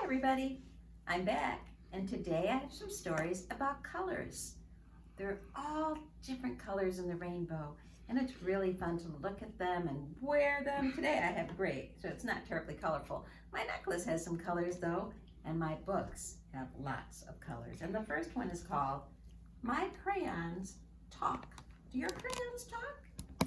everybody, I'm back, and today I have some stories about colors. They're all different colors in the rainbow, and it's really fun to look at them and wear them. Today I have gray, so it's not terribly colorful. My necklace has some colors though, and my books have lots of colors. And the first one is called My Crayons Talk. Do your crayons talk?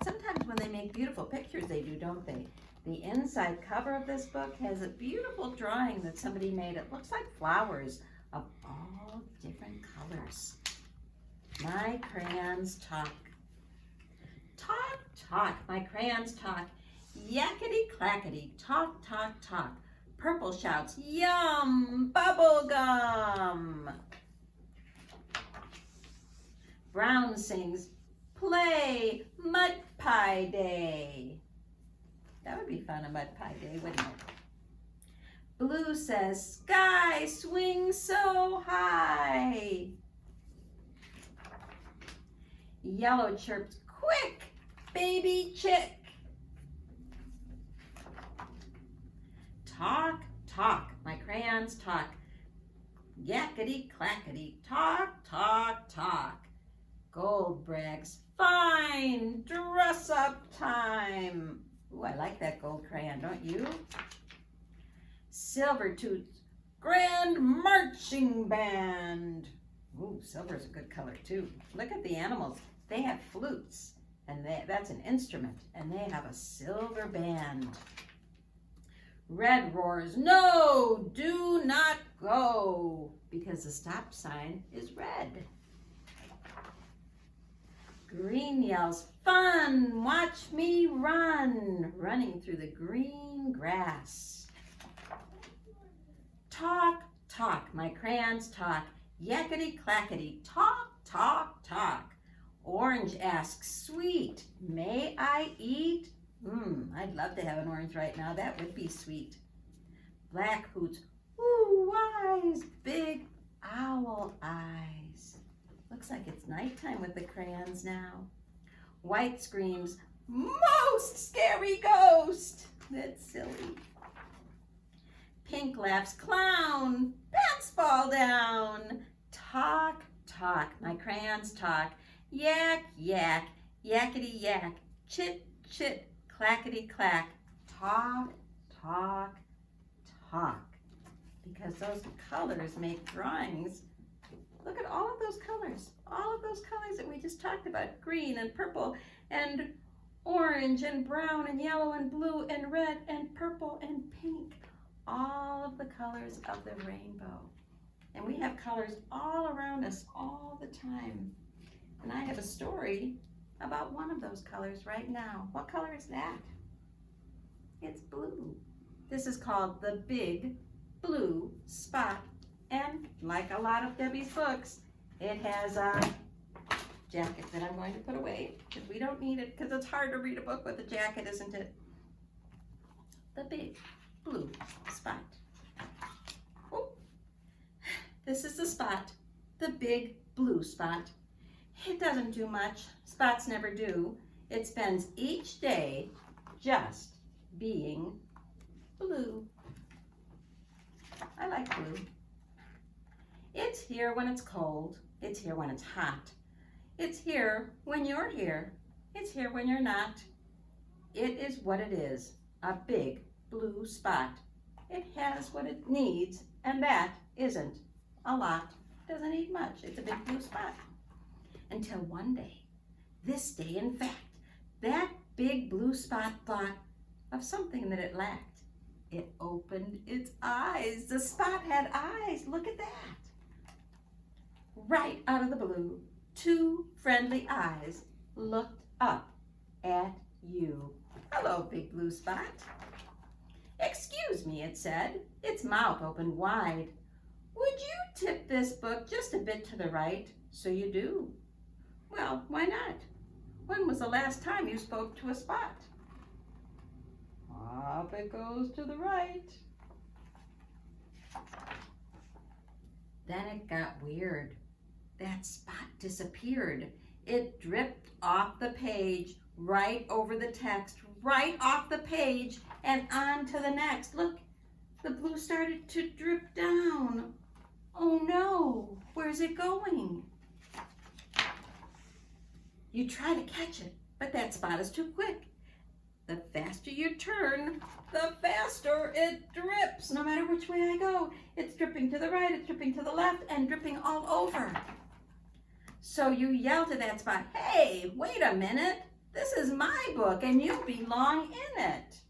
Sometimes when they make beautiful pictures they do, don't they? The inside cover of this book has a beautiful drawing that somebody made. It looks like flowers of all different colors. My crayons talk. Talk, talk, my crayons talk. Yakety clackety, talk, talk, talk. Purple shouts, yum, bubble gum. Brown sings, play, mud pie day. That would be fun, a mud pie day, wouldn't it? Blue says, sky swings so high. Yellow chirps, quick, baby chick. Talk, talk, my crayons talk. Yakety clackety, talk, talk, talk. Gold brags, fine, dress up time. Ooh, I like that gold crayon, don't you? Silver toots, grand marching band. Ooh, silver's a good color too. Look at the animals. They have flutes, and that's an instrument, and they have a silver band. Red roars, no, do not go, because the stop sign is red. Green yells, fun, watch me run, running through the green grass. Talk, talk, my crayons talk, yakety clackety, talk, talk, talk. Orange asks, sweet, may I eat? I'd love to have an orange right now, that would be sweet. Black hoots, ooh, wise, big owl eyes. Looks like it's nighttime with the crayons now. White screams, most scary ghost. That's silly. Pink laughs, clown, pants fall down. Talk, talk, my crayons talk. Yak, yak, yakety yak. Chit, chit, clackety clack. Talk, talk, talk. Because those colors make drawings. Look at all of those colors that we just talked about, green and purple and orange and brown and yellow and blue and red and purple and pink, all of the colors of the rainbow. And we have colors all around us all the time. And I have a story about one of those colors right now. What color is that? It's blue. This is called the Big Blue Spot. And like a lot of Debbie's books, it has a jacket that I'm going to put away because we don't need it, because it's hard to read a book with a jacket, isn't it? The Big Blue Spot. Oh, this is the spot, the Big Blue Spot. It doesn't do much. Spots never do. It spends each day just being blue. I like blue. It's here when it's cold. It's here when it's hot. It's here when you're here. It's here when you're not. It is what it is, a big blue spot. It has what it needs, and that isn't a lot. Doesn't need much. It's a big blue spot. Until one day, this day in fact, that big blue spot thought of something that it lacked. It opened its eyes. The spot had eyes. Look at that. Right out of the blue, two friendly eyes looked up at you. Hello, big blue spot. Excuse me, it said, its mouth opened wide. Would you tip this book just a bit to the right? So you do. Well, why not? When was the last time you spoke to a spot? Up it goes to the right. Then it got weird. That spot disappeared. It dripped off the page, right over the text, right off the page and on to the next. Look, the blue started to drip down. Oh no, where's it going? You try to catch it, but that spot is too quick. The faster you turn, the faster it drips. No matter which way I go, it's dripping to the right, it's dripping to the left, and dripping all over. So you yell to that spot, "Hey, wait a minute. This is my book and you belong in it."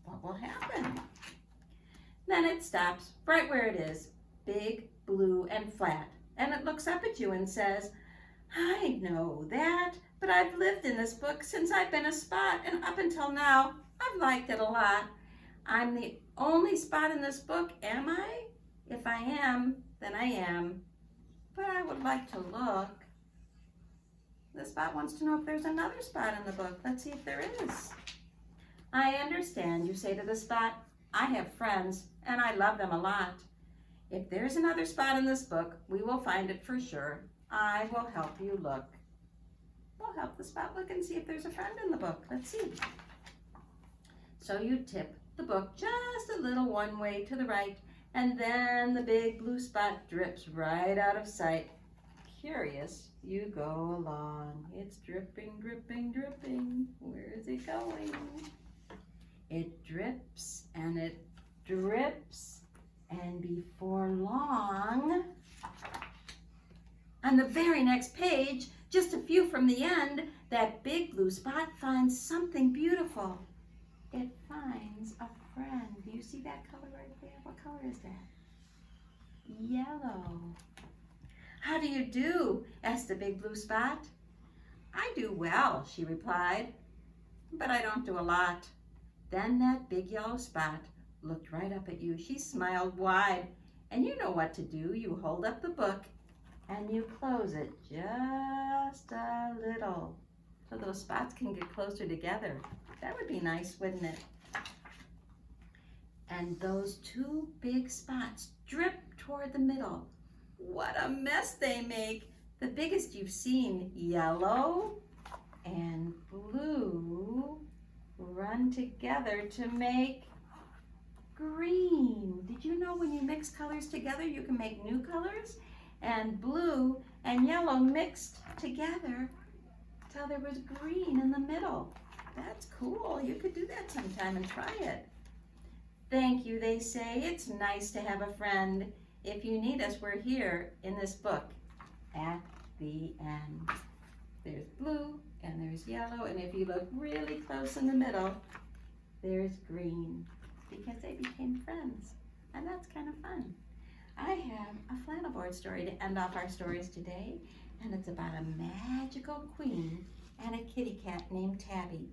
What will happen? Then it stops right where it is, big, blue, and flat. And it looks up at you and says, "I know that, but I've lived in this book since I've been a spot, and up until now, I've liked it a lot. I'm the only spot in this book, am I? If I am, then I am. But I would like to look." The spot wants to know if there's another spot in the book. Let's see if there is. "I understand," you say to the spot. "I have friends, and I love them a lot. If there's another spot in this book, we will find it for sure. I will help you look." We'll help the spot look and see if there's a friend in the book. Let's see. So you tip the book just a little one way to the right, and then the big blue spot drips right out of sight. Curious, you go along. It's dripping, dripping, dripping. Where is it going? It drips and it drips, and before long, on the very next page, just a few from the end, that big blue spot finds something beautiful. It finds a friend. Do you see that color right there? What color is that? Yellow. "How do you do?" asked the big blue spot. "I do well," she replied, "but I don't do a lot." Then that big yellow spot looked right up at you. She smiled wide, and you know what to do. You hold up the book and you close it just a little so those spots can get closer together. That would be nice, wouldn't it? And those two big spots drip toward the middle. What a mess they make. The biggest you've seen. Yellow and blue run together to make green. Did you know when you mix colors together, you can make new colors? And blue and yellow mixed together till there was green in the middle. That's cool. You could do that sometime and try it. "Thank you," they say. "It's nice to have a friend. If you need us, we're here in this book." At the end. There's blue and there's yellow, and if you look really close in the middle, there's green, because they became friends. And that's kind of fun. I have a flannel board story to end off our stories today, and it's about a magical queen and a kitty cat named Tabby.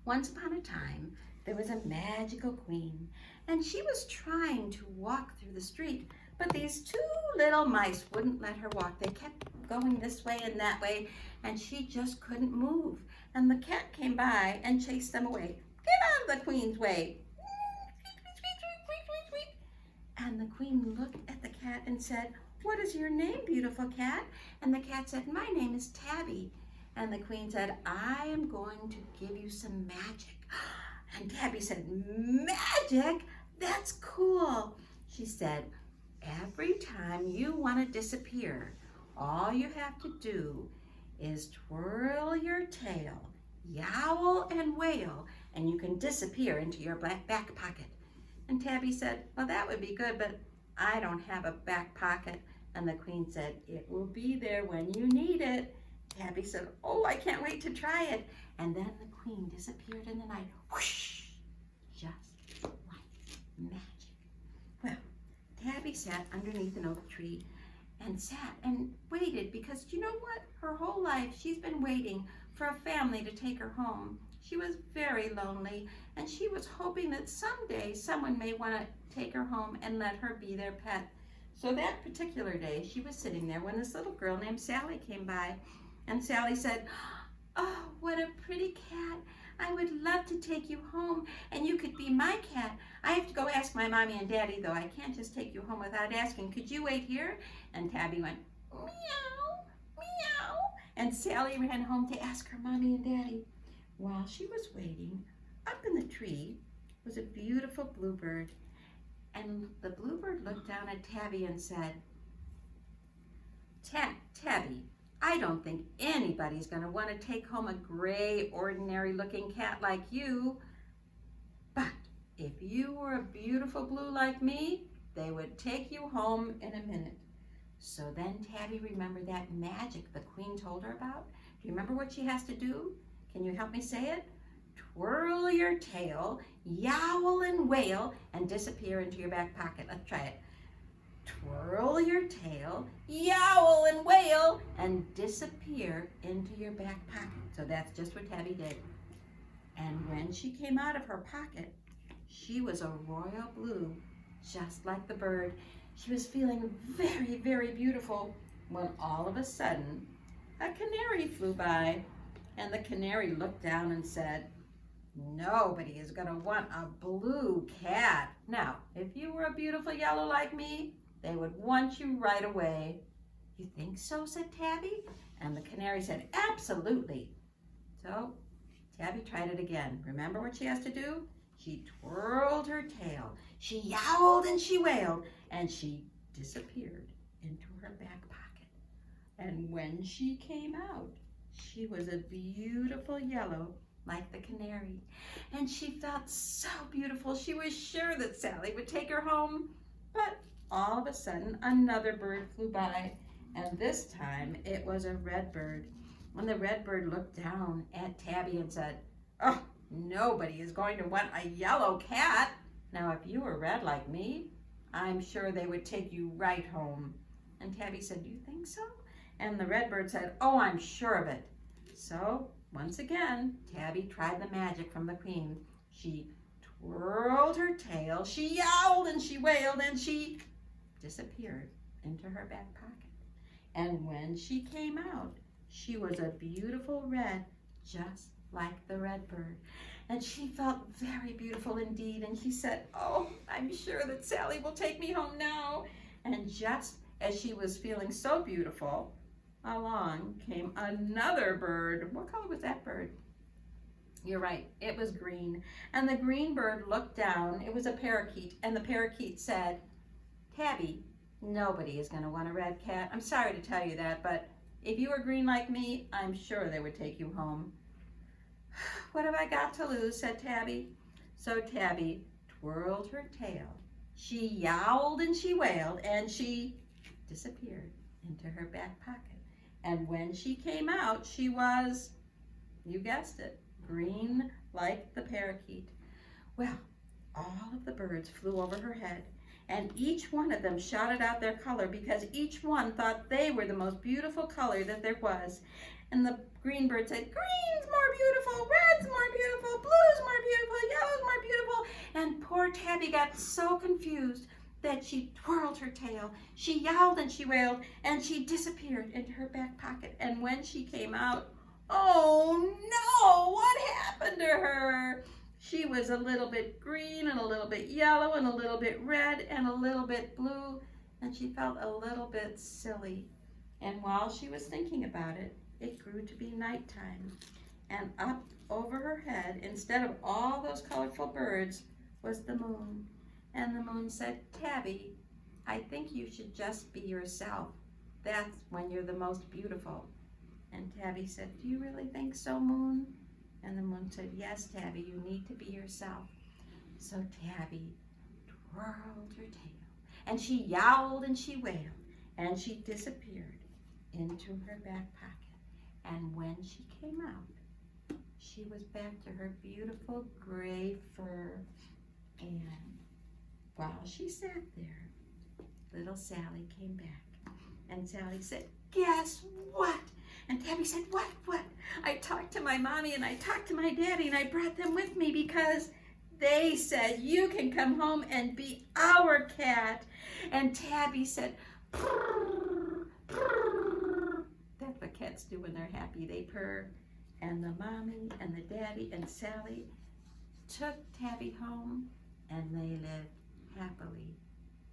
Once upon a time, there was a magical queen, and she was trying to walk through the street, but these two little mice wouldn't let her walk. They kept going this way and that way, and she just couldn't move. And the cat came by and chased them away. "Get out of the queen's way." And the queen looked at the cat and said, "What is your name, beautiful cat?" And the cat said, "My name is Tabby." And the queen said, "I am going to give you some magic." And Tabby said, "Magic? That's cool." She said, "Every time you want to disappear, all you have to do is twirl your tail, yowl and wail, and you can disappear into your back pocket." And Tabby said, "Well, that would be good, but I don't have a back pocket." And the queen said, "It will be there when you need it." Tabby said, "Oh, I can't wait to try it." And then the queen disappeared in the night, whoosh, just like magic. Well, Tabby sat underneath an oak tree and sat and waited, because you know what? Her whole life she's been waiting for a family to take her home. She was very lonely, and she was hoping that someday someone may want to take her home and let her be their pet. So that particular day, she was sitting there when this little girl named Sally came by, and Sally said, "Oh, what a pretty cat. I would love to take you home, and you could be my cat. I have to go ask my mommy and daddy, though. I can't just take you home without asking. Could you wait here?" And Tabby went, "Meow, meow." And Sally ran home to ask her mommy and daddy. While she was waiting, up in the tree, was a beautiful bluebird. And the bluebird looked down at Tabby and said, Tabby, I don't think anybody's going to want to take home a gray, ordinary-looking cat like you. But if you were a beautiful blue like me, they would take you home in a minute. So then Tabby remembered that magic the Queen told her about. Do you remember what she has to do? Can you help me say it? Twirl your tail, yowl and wail, and disappear into your back pocket. Let's try it. Twirl your tail, yowl and wail, and disappear into your back pocket. So that's just what Tabby did. And when she came out of her pocket, she was a royal blue, just like the bird. She was feeling very, very beautiful when all of a sudden a canary flew by. And the canary looked down and said, nobody is going to want a blue cat. Now, if you were a beautiful yellow like me, they would want you right away. You think so? Said Tabby. And the canary said, absolutely. So Tabby tried it again. Remember what she has to do? She twirled her tail. She yowled and she wailed, and she disappeared into her back pocket. And when she came out, she was a beautiful yellow like the canary. And she felt so beautiful. She was sure that Sally would take her home. But all of a sudden, another bird flew by. And this time, it was a red bird. And the red bird looked down at Tabby and said, oh, nobody is going to want a yellow cat. Now, if you were red like me, I'm sure they would take you right home. And Tabby said, do you think so? And the red bird said, oh, I'm sure of it. So, once again, Tabby tried the magic from the Queen. She twirled her tail, she yowled and she wailed, and she disappeared into her back pocket. And when she came out, she was a beautiful red, just like the red bird. And she felt very beautiful indeed. And she said, oh, I'm sure that Sally will take me home now. And just as she was feeling so beautiful, along came another bird. What color was that bird? You're right, it was green. And the green bird looked down. It was a parakeet. And the parakeet said, Tabby, nobody is going to want a red cat. I'm sorry to tell you that, but if you were green like me, I'm sure they would take you home. What have I got to lose, said Tabby. So Tabby twirled her tail. She yowled and she wailed, and she disappeared into her back pocket. And when she came out, she was, you guessed it, green like the parakeet. Well, all of the birds flew over her head, and each one of them shouted out their color because each one thought they were the most beautiful color that there was. And the green bird said, green's more beautiful, red's more beautiful, blue's more beautiful, yellow's more beautiful. And poor Tabby got so confused that she twirled her tail, she yowled and she wailed, and she disappeared into her back pocket. And when she came out, oh no, what happened to her? She was a little bit green and a little bit yellow and a little bit red and a little bit blue, and she felt a little bit silly. And while she was thinking about it, it grew to be nighttime. And up over her head, instead of all those colorful birds, was the moon. And the moon said, Tabby, I think you should just be yourself. That's when you're the most beautiful. And Tabby said, do you really think so, Moon? And the moon said, yes, Tabby, you need to be yourself. So Tabby twirled her tail, and she yowled and she wailed, and she disappeared into her back pocket. And when she came out, she was back to her beautiful gray fur. And while she sat there, little Sally came back. And Sally said, guess what? And Tabby said, what? I talked to my mommy and I talked to my daddy and I brought them with me because they said you can come home and be our cat. And Tabby said, purr, purr. That's what cats do when they're happy. They purr. And the mommy and the daddy and Sally took Tabby home, and they lived happily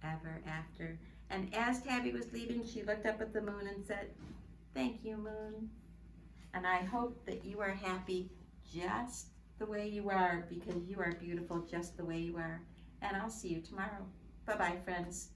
ever after. And as Tabby was leaving, she looked up at the moon and said, thank you, Moon. And I hope that you are happy just the way you are, because you are beautiful just the way you are. And I'll see you tomorrow. Bye-bye, friends.